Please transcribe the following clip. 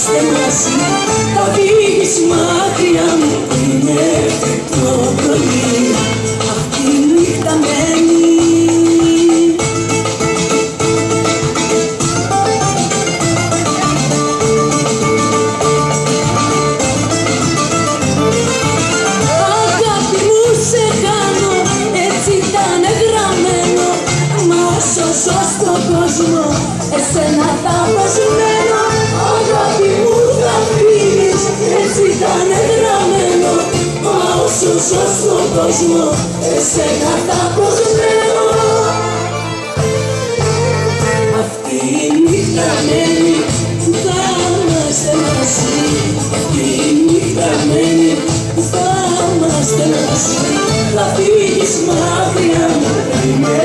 είμαστε μαζί, θα φύγεις μακριά μου, είναι το πρωί, αυτή η νύχτα μένει. Αγάπη μου σε κάνω, έτσι ήταν γραμμένο, μα σώσω στον κόσμο, εσένα θα προσμένω. Αγάπη μου θα φύγεις, έτσι ήταν γραμμένο, μα όσο ζω στον κόσμο, εσένα θα προσμένω. Αυτή η νύχτα μένει, θα είμαστε μαζί, αυτή η νύχτα μένει, θα είμαστε μαζί, θα φύγεις μακριά μου, είμαι